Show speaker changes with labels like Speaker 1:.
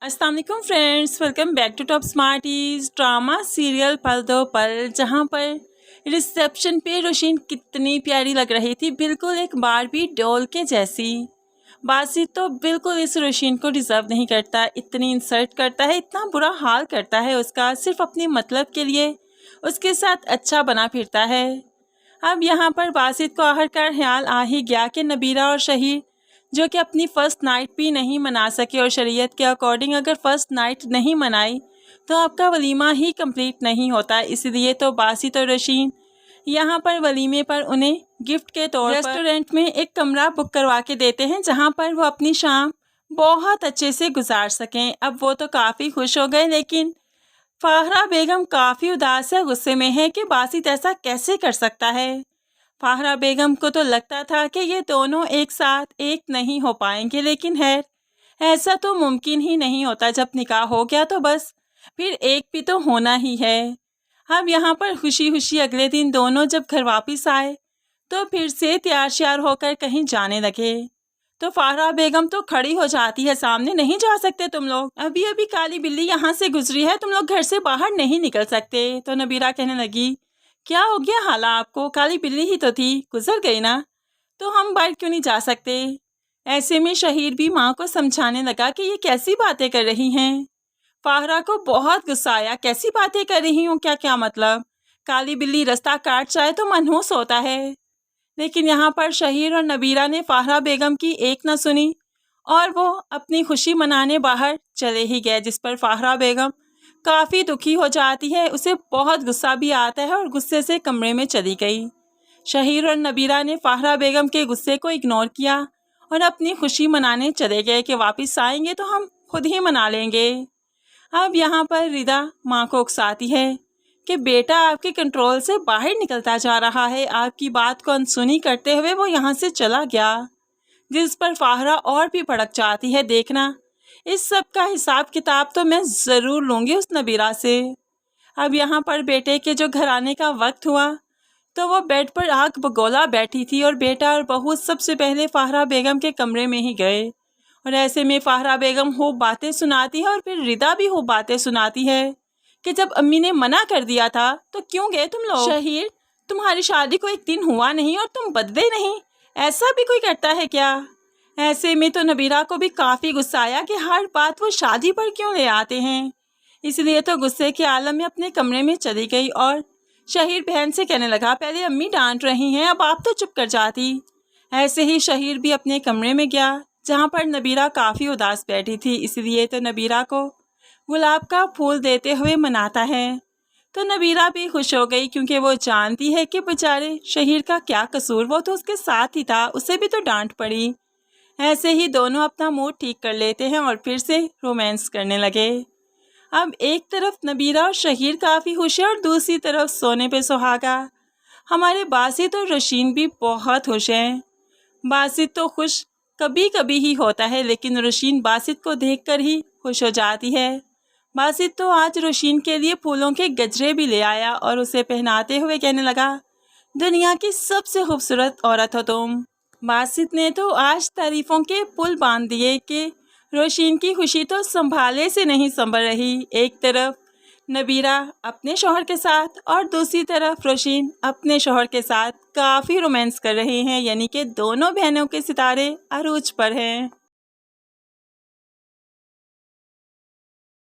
Speaker 1: अस्सलाम वालेकुम friends, welcome back to Top Smarties. Drama serial Pal Do पल, जहाँ पर रिसेप्शन पे रोशीन कितनी प्यारी लग रही थी, बिल्कुल एक बारबी डॉल के जैसी। बासित तो बिल्कुल इस रोशीन को डिज़र्व नहीं करता, इतनी इंसल्ट करता है, इतना बुरा हाल करता है उसका, सिर्फ अपने मतलब के लिए उसके साथ अच्छा बना फिरता है। अब यहाँ पर बासित को आखिरकार ख्याल आ ही गया कि नबीरा और शहीर जो कि अपनी फ़र्स्ट नाइट भी नहीं मना सके, और शरीयत के अकॉर्डिंग अगर फ़र्स्ट नाइट नहीं मनाई तो आपका वलीमा ही कंप्लीट नहीं होता। इसलिए तो बासित और रोशीन यहाँ पर वलीमे पर उन्हें गिफ्ट के तौर पर रेस्टोरेंट में एक कमरा बुक करवा के देते हैं, जहाँ पर वो अपनी शाम बहुत अच्छे से गुजार सकें। अब वो तो काफ़ी खुश हो गए, लेकिन फाहरा बेगम काफ़ी उदास है, गुस्से में है कि बासित ऐसा कैसे कर सकता है। फाहरा बेगम को तो लगता था कि ये दोनों एक साथ एक नहीं हो पाएंगे, लेकिन ऐसा तो मुमकिन ही नहीं होता। जब निकाह हो गया तो बस फिर एक भी तो होना ही है। अब यहाँ पर खुशी खुशी अगले दिन दोनों जब घर वापस आए तो फिर से तैयार श्यार होकर कहीं जाने लगे, तो फाहरा बेगम तो खड़ी हो जाती है सामने, नहीं जा सकते तुम लोग, अभी अभी काली बिल्ली यहाँ से गुजरी है, तुम लोग घर से बाहर नहीं निकल सकते। तो नबीरा कहने लगी, क्या हो गया हाला आपको, काली बिल्ली ही तो थी, गुजर गई ना, तो हम बाहर क्यों नहीं जा सकते। ऐसे में शहीर भी माँ को समझाने लगा कि ये कैसी बातें कर रही हैं। फाहरा को बहुत गुस्सा आया, कैसी बातें कर रही हूँ, क्या क्या मतलब, काली बिल्ली रास्ता काट जाए तो मनहूस होता है। लेकिन यहाँ पर शहीर और नबीरा ने फाहरा बेगम की एक न सुनी और वो अपनी खुशी मनाने बाहर चले ही गए, जिस पर फाहरा बेगम काफ़ी दुखी हो जाती है, उसे बहुत गुस्सा भी आता है और गुस्से से कमरे में चली गई। शहीर और नबीरा ने फाहरा बेगम के गुस्से को इग्नोर किया और अपनी खुशी मनाने चले गए कि वापस आएंगे तो हम खुद ही मना लेंगे। अब यहाँ पर रिदा माँ को उकसाती है कि बेटा आपके कंट्रोल से बाहर निकलता जा रहा है। आपकी बात को अनसुनी करते हुए वो यहाँ से चला गया, जिस पर फाहरा और भी भड़क जाती है, देखना इस सब का हिसाब किताब तो मैं ज़रूर लूँगी उस नबीरा से। अब यहाँ पर बेटे के जो घर आने का वक्त हुआ तो वो बेड पर आग बगोला बैठी थी और बेटा और बहू सबसे पहले फाहरा बेगम के कमरे में ही गए, और ऐसे में फाहरा बेगम खूब बातें सुनाती है और फिर रिदा भी खूब बातें सुनाती है कि जब अम्मी ने मना कर दिया था तो क्यों गए तुम लोग। शहीर, तुम्हारी शादी को एक दिन हुआ नहीं और तुम बदले नहीं, ऐसा भी कोई करता है क्या। ऐसे में तो नबीरा को भी काफ़ी गुस्सा आया कि हर बात वो शादी पर क्यों ले आते हैं, इसलिए तो गुस्से के आलम में अपने कमरे में चली गई और शहीर बहन से कहने लगा, पहले अम्मी डांट रही हैं, अब आप तो चुप कर जाती। ऐसे ही शहीर भी अपने कमरे में गया, जहाँ पर नबीरा काफ़ी उदास बैठी थी, इसलिए तो नबीरा को गुलाब का फूल देते हुए मनाता है। तो नबीरा भी खुश हो गई, क्योंकि वो जानती है कि बेचारे शहीर का क्या कसूर, वो तो उसके साथ ही था, उसे भी तो डांट पड़ी। ऐसे ही दोनों अपना मूड ठीक कर लेते हैं और फिर से रोमांस करने लगे। अब एक तरफ नबीरा और शहीर काफ़ी खुश है और दूसरी तरफ सोने पे सुहागा हमारे बासित और रोशीन भी बहुत खुश हैं। बासित तो खुश कभी कभी ही होता है, लेकिन रोशीन बासित को देखकर ही खुश हो जाती है। बासित तो आज रोशीन के लिए फूलों के गजरे भी ले आया और उसे पहनाते हुए कहने लगा, दुनिया की सबसे खूबसूरत औरत हो तुम। बासित ने तो आज तारीफ़ों के पुल बांध दिए कि रोशीन की खुशी तो संभाले से नहीं संभल रही। एक तरफ नबीरा अपने शौहर के साथ और दूसरी तरफ रोशीन अपने शौहर के साथ काफ़ी रोमांस कर रहे हैं, यानी कि दोनों बहनों के सितारे अरूज पर हैं।